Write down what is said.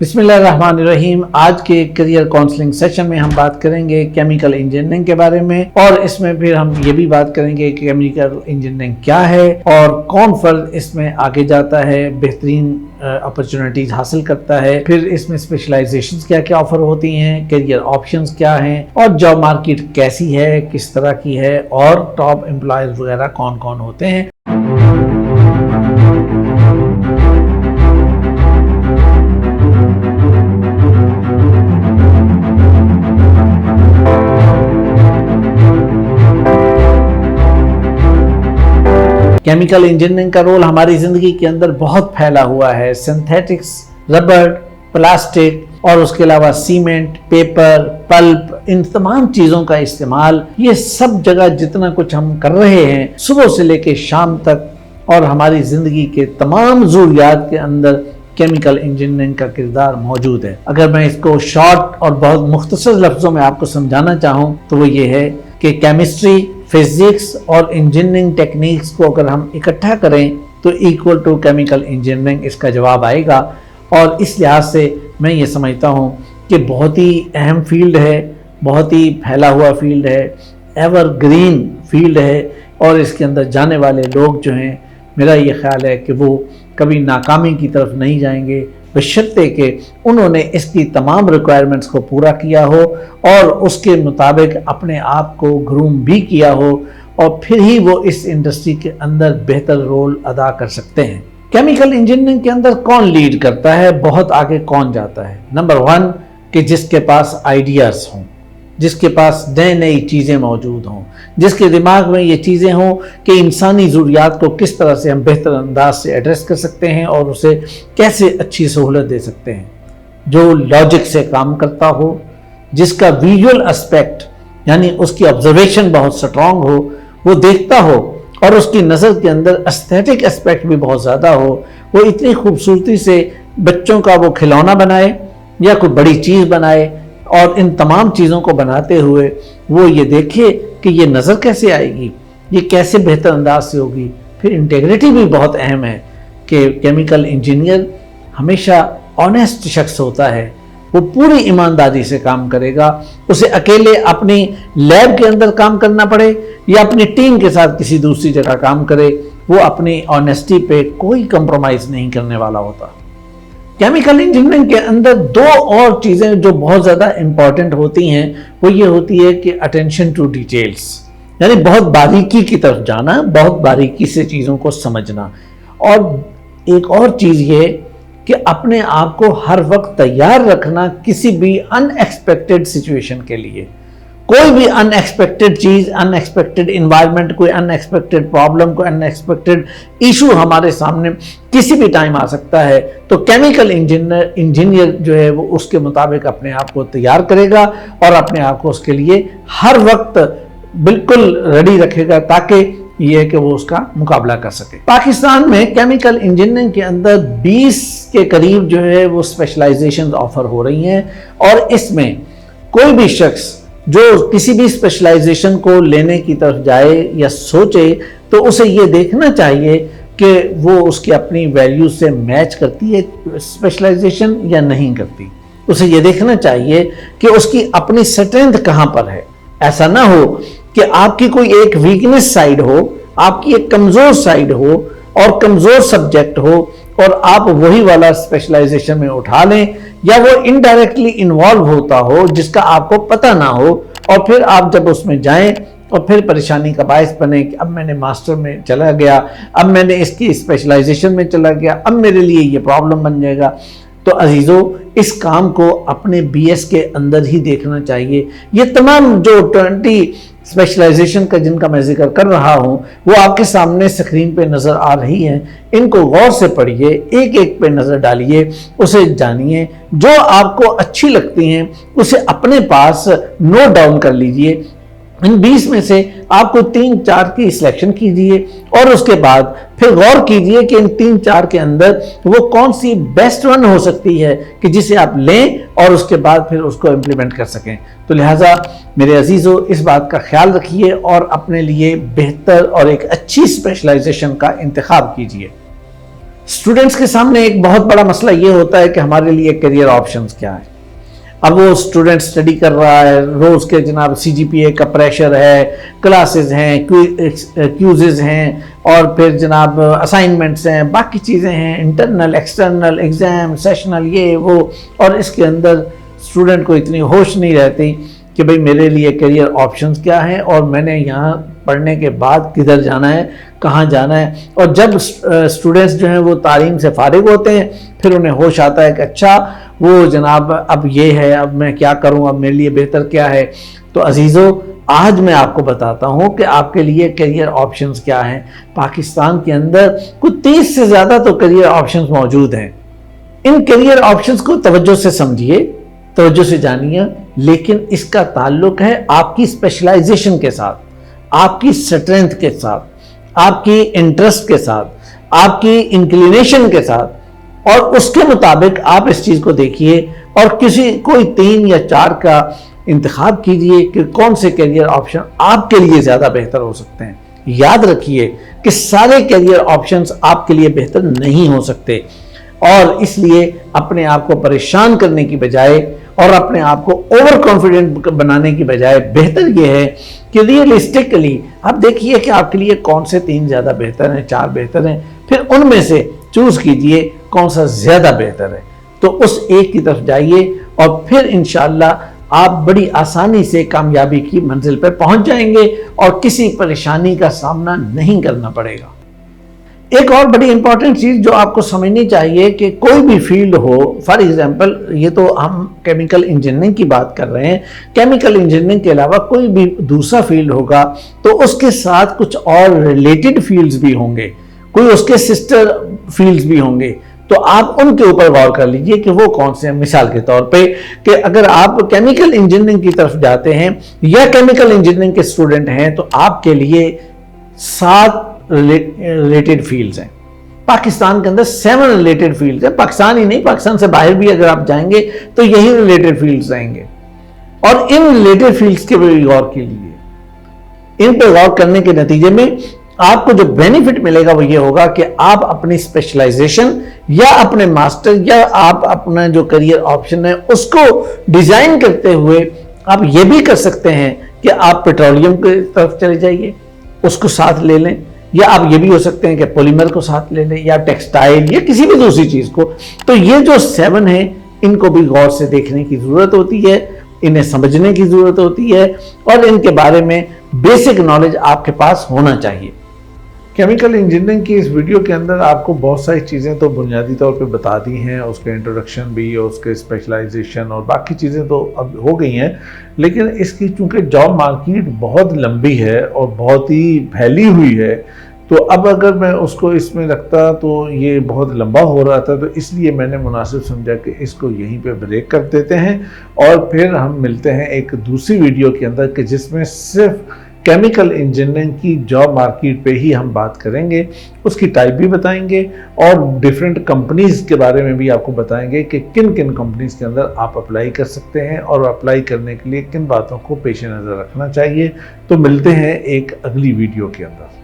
बिस्मिल्लाहिर्रहमानिर्रहीम। आज के करियर काउंसलिंग सेशन में हम बात करेंगे केमिकल इंजीनियरिंग के बारे में, और इसमें फिर हम ये भी बात करेंगे कि केमिकल इंजीनियरिंग क्या है और कौन फर्द इसमें आगे जाता है, बेहतरीन अपॉर्चुनिटीज हासिल करता है, फिर इसमें स्पेशलाइजेशंस क्या क्या ऑफर होती हैं, करियर ऑप्शंस क्या हैं और जॉब मार्केट कैसी है, किस तरह की है और टॉप एम्प्लॉयज वगैरह कौन कौन होते हैं। केमिकल इंजीनियरिंग का रोल हमारी ज़िंदगी के अंदर बहुत फैला हुआ है। सिंथेटिक्स, रबर, प्लास्टिक और उसके अलावा सीमेंट, पेपर, पल्प, इन तमाम चीज़ों का इस्तेमाल, ये सब जगह जितना कुछ हम कर रहे हैं सुबह से लेकर शाम तक, और हमारी ज़िंदगी के तमाम ज़रूरियात के अंदर केमिकल इंजीनियरिंग का किरदार मौजूद है। अगर मैं इसको शॉर्ट और बहुत मुख्तसर लफ्ज़ों में आपको समझाना चाहूँ तो वो ये है कि केमिस्ट्री, फिजिक्स और इंजीनियरिंग टेक्निक्स को अगर हम इकट्ठा करें तो इक्वल टू केमिकल इंजीनियरिंग इसका जवाब आएगा। और इस लिहाज से मैं ये समझता हूँ कि बहुत ही अहम फील्ड है, बहुत ही फैला हुआ फील्ड है, एवरग्रीन फील्ड है, और इसके अंदर जाने वाले लोग जो हैं, मेरा ये ख्याल है कि वो कभी नाकामी की तरफ नहीं जाएंगे, बशर्ते कि उन्होंने इसकी तमाम रिक्वायरमेंट्स को पूरा किया हो और उसके मुताबिक अपने आप को ग्रूम भी किया हो, और फिर ही वो इस इंडस्ट्री के अंदर बेहतर रोल अदा कर सकते हैं। केमिकल इंजीनियरिंग के अंदर कौन लीड करता है, बहुत आगे कौन जाता है? नंबर 1 कि जिसके पास आइडियाज़ हों, जिसके पास नई नई चीज़ें मौजूद हों, जिसके दिमाग में ये चीज़ें हों कि इंसानी ज़रूरियात को किस तरह से हम बेहतर अंदाज से एड्रेस कर सकते हैं और उसे कैसे अच्छी सहूलत दे सकते हैं, जो लॉजिक से काम करता हो, जिसका विजुअल एस्पेक्ट यानी उसकी ऑब्जर्वेशन बहुत स्ट्रॉन्ग हो, वो देखता हो और उसकी नज़र के अंदर एस्थेटिक एस्पेक्ट भी बहुत ज़्यादा हो, वो इतनी खूबसूरती से बच्चों का वो खिलौना बनाए या कोई बड़ी चीज़ बनाए, और इन तमाम चीज़ों को बनाते हुए वो ये देखे कि ये नज़र कैसे आएगी, ये कैसे बेहतर अंदाज से होगी। फिर इंटेग्रिटी भी बहुत अहम है कि केमिकल इंजीनियर हमेशा ऑनेस्ट शख्स होता है, वो पूरी ईमानदारी से काम करेगा। उसे अकेले अपनी लैब के अंदर काम करना पड़े या अपनी टीम के साथ किसी दूसरी जगह काम करे, वो अपनी ऑनेस्टी पे कोई कंप्रोमाइज़ नहीं करने वाला होता। केमिकल इंजीनियरिंग के अंदर 2 और चीज़ें जो बहुत ज़्यादा इम्पॉर्टेंट होती हैं, वो ये होती है कि अटेंशन टू डिटेल्स, यानी बहुत बारीकी की तरफ जाना, बहुत बारीकी से चीज़ों को समझना, और एक और चीज़ ये कि अपने आप को हर वक्त तैयार रखना किसी भी अनएक्सपेक्टेड सिचुएशन के लिए। कोई भी अनएक्सपेक्टेड चीज़, अनएक्सपेक्टेड इन्वायरमेंट, कोई अनएक्सपेक्टेड प्रॉब्लम, कोई अनएक्सपेक्टेड इशू हमारे सामने किसी भी टाइम आ सकता है, तो केमिकल इंजीनियर जो है वो उसके मुताबिक अपने आप को तैयार करेगा और अपने आप को उसके लिए हर वक्त बिल्कुल रेडी रखेगा ताकि ये कि वो उसका मुकाबला कर सके। पाकिस्तान में केमिकल इंजीनियरिंग के अंदर 20 के करीब जो है वो स्पेशलाइजेशन ऑफर हो रही हैं, और इसमें कोई भी शख्स जो किसी भी स्पेशलाइजेशन को लेने की तरफ जाए या सोचे तो उसे ये देखना चाहिए कि वो उसकी अपनी वैल्यू से मैच करती है स्पेशलाइजेशन या नहीं करती। उसे ये देखना चाहिए कि उसकी अपनी स्ट्रेंथ कहाँ पर है। ऐसा ना हो कि आपकी कोई एक वीकनेस साइड हो, आपकी एक कमज़ोर साइड हो और कमज़ोर सब्जेक्ट हो और आप वही वाला स्पेशलाइजेशन में उठा लें, या वो इनडायरेक्टली इन्वॉल्व होता हो जिसका आपको पता ना हो, और फिर आप जब उसमें जाएं और फिर परेशानी का बायस बने कि अब मैंने मास्टर में चला गया, अब मैंने इसकी स्पेशलाइजेशन में चला गया, अब मेरे लिए ये प्रॉब्लम बन जाएगा। तो अजीज़ों, इस काम को अपने BS के अंदर ही देखना चाहिए। ये तमाम जो 20 स्पेशलाइजेशन का जिनका मैं जिक्र कर रहा हूँ वो आपके सामने स्क्रीन पे नज़र आ रही हैं। इनको गौर से पढ़िए, एक एक पे नज़र डालिए, उसे जानिए, जो आपको अच्छी लगती हैं उसे अपने पास नोट डाउन कर लीजिए। इन 20 में से आपको 3-4 की सिलेक्शन कीजिए और उसके बाद फिर गौर कीजिए कि इन 3-4 के अंदर वो कौन सी बेस्ट वन हो सकती है कि जिसे आप लें और उसके बाद फिर उसको इम्प्लीमेंट कर सकें। तो लिहाजा मेरे अजीज़ों, इस बात का ख्याल रखिए और अपने लिए बेहतर और एक अच्छी स्पेशलाइजेशन का इंतखाब कीजिए। स्टूडेंट्स के सामने एक बहुत बड़ा मसला ये होता है कि हमारे लिए करियर ऑप्शंस क्या है। अब वो स्टूडेंट स्टडी कर रहा है, रोज के जनाब सीजीपीए का प्रेशर है, क्लासेस हैं, क्यूजेज हैं, और फिर जनाब असाइनमेंट्स हैं, बाकी चीज़ें हैं, इंटरनल एक्सटर्नल एग्जाम सेशनल ये वो, और इसके अंदर स्टूडेंट को इतनी होश नहीं रहती कि भाई मेरे लिए करियर ऑप्शंस क्या हैं और मैंने यहाँ पढ़ने के बाद किधर जाना है, कहाँ जाना है। और जब स्टूडेंट्स जो हैं वो तालीम से फारिग होते हैं, फिर उन्हें होश आता है कि अच्छा वो जनाब अब ये है, अब मैं क्या करूँ, अब मेरे लिए बेहतर क्या है। तो अजीज़ों, आज मैं आपको बताता हूँ कि आपके लिए करियर ऑप्शंस क्या हैं। पाकिस्तान के अंदर कुछ 30 से ज़्यादा तो करियर ऑप्शंस मौजूद हैं। इन करियर ऑप्शंस को तवज्जो से समझिए, तवज्जो से जानिए, लेकिन इसका ताल्लुक है आपकी स्पेशलाइजेशन के साथ, आपकी स्ट्रेंथ के साथ, आपकी इंटरेस्ट के साथ, आपकी इंक्लिनेशन के साथ, और उसके मुताबिक आप इस चीज़ को देखिए और कोई 3 या 4 का इंतखाब कीजिए कि कौन से करियर ऑप्शन आपके लिए ज़्यादा बेहतर हो सकते हैं। याद रखिए कि सारे करियर ऑप्शंस आपके लिए बेहतर नहीं हो सकते, और इसलिए अपने आप को परेशान करने की बजाय और अपने आप को ओवर कॉन्फिडेंट बनाने की बजाय बेहतर यह है कि रियलिस्टिकली आप देखिए कि आपके लिए कौन से 3 ज़्यादा बेहतर हैं, 4 बेहतर हैं, फिर उनमें से चूज़ कीजिए कौन सा ज़्यादा बेहतर है, तो उस एक की तरफ जाइए और फिर इंशाअल्लाह आप बड़ी आसानी से कामयाबी की मंजिल पर पहुंच जाएंगे और किसी परेशानी का सामना नहीं करना पड़ेगा। एक और बड़ी इंपॉर्टेंट चीज़ जो आपको समझनी चाहिए कि कोई भी फील्ड हो, फॉर एग्जांपल ये तो हम केमिकल इंजीनियरिंग की बात कर रहे हैं, केमिकल इंजीनियरिंग के अलावा कोई भी दूसरा फील्ड होगा तो उसके साथ कुछ और रिलेटेड फील्ड्स भी होंगे, कोई उसके सिस्टर फील्ड्स भी होंगे, तो आप उनके ऊपर गौर कर लीजिए कि वो कौन से हैं। मिसाल के तौर पे कि अगर आप केमिकल इंजीनियरिंग की तरफ जाते हैं या केमिकल इंजीनियरिंग के स्टूडेंट हैं तो आपके लिए 7 रिलेटेड फील्ड्स हैं। पाकिस्तान के अंदर 7 रिलेटेड फील्ड्स हैं। पाकिस्तान ही नहीं, पाकिस्तान से बाहर भी अगर आप जाएंगे तो यही रिलेटेड फील्ड्स रहेंगे, और इन रिलेटेड फील्ड्स के भी गौर कीजिए। इन पर गौर करने के नतीजे में आपको जो बेनिफिट मिलेगा वो ये होगा कि आप अपनी स्पेशलाइजेशन या अपने मास्टर या आप अपना जो करियर ऑप्शन है उसको डिजाइन करते हुए आप ये भी कर सकते हैं कि आप पेट्रोलियम की तरफ चले जाइए, उसको साथ ले लें, या आप ये भी हो सकते हैं कि पॉलीमर को साथ ले लें, या टेक्सटाइल या किसी भी दूसरी चीज को। तो ये जो 7 है इनको भी गौर से देखने की जरूरत होती है, इन्हें समझने की जरूरत होती है, और इनके बारे में बेसिक नॉलेज आपके पास होना चाहिए। केमिकल इंजीनियरिंग की इस वीडियो के अंदर आपको बहुत सारी चीज़ें तो बुनियादी तौर पे बता दी हैं, उसके इंट्रोडक्शन भी और उसके स्पेशलाइजेशन और बाकी चीज़ें तो अब हो गई हैं, लेकिन इसकी चूंकि जॉब मार्केट बहुत लंबी है और बहुत ही फैली हुई है, तो अब अगर मैं उसको इसमें रखता तो ये बहुत लंबा हो रहा था, तो इसलिए मैंने मुनासिब समझा कि इसको यहीं पे ब्रेक कर देते हैं और फिर हम मिलते हैं एक दूसरी वीडियो के अंदर कि जिसमें सिर्फ केमिकल इंजीनियरिंग की जॉब मार्केट पे ही हम बात करेंगे, उसकी टाइप भी बताएंगे और डिफरेंट कंपनीज के बारे में भी आपको बताएंगे कि किन किन कंपनीज के अंदर आप अप्लाई कर सकते हैं और अप्लाई करने के लिए किन बातों को पेश नज़र रखना चाहिए। तो मिलते हैं एक अगली वीडियो के अंदर।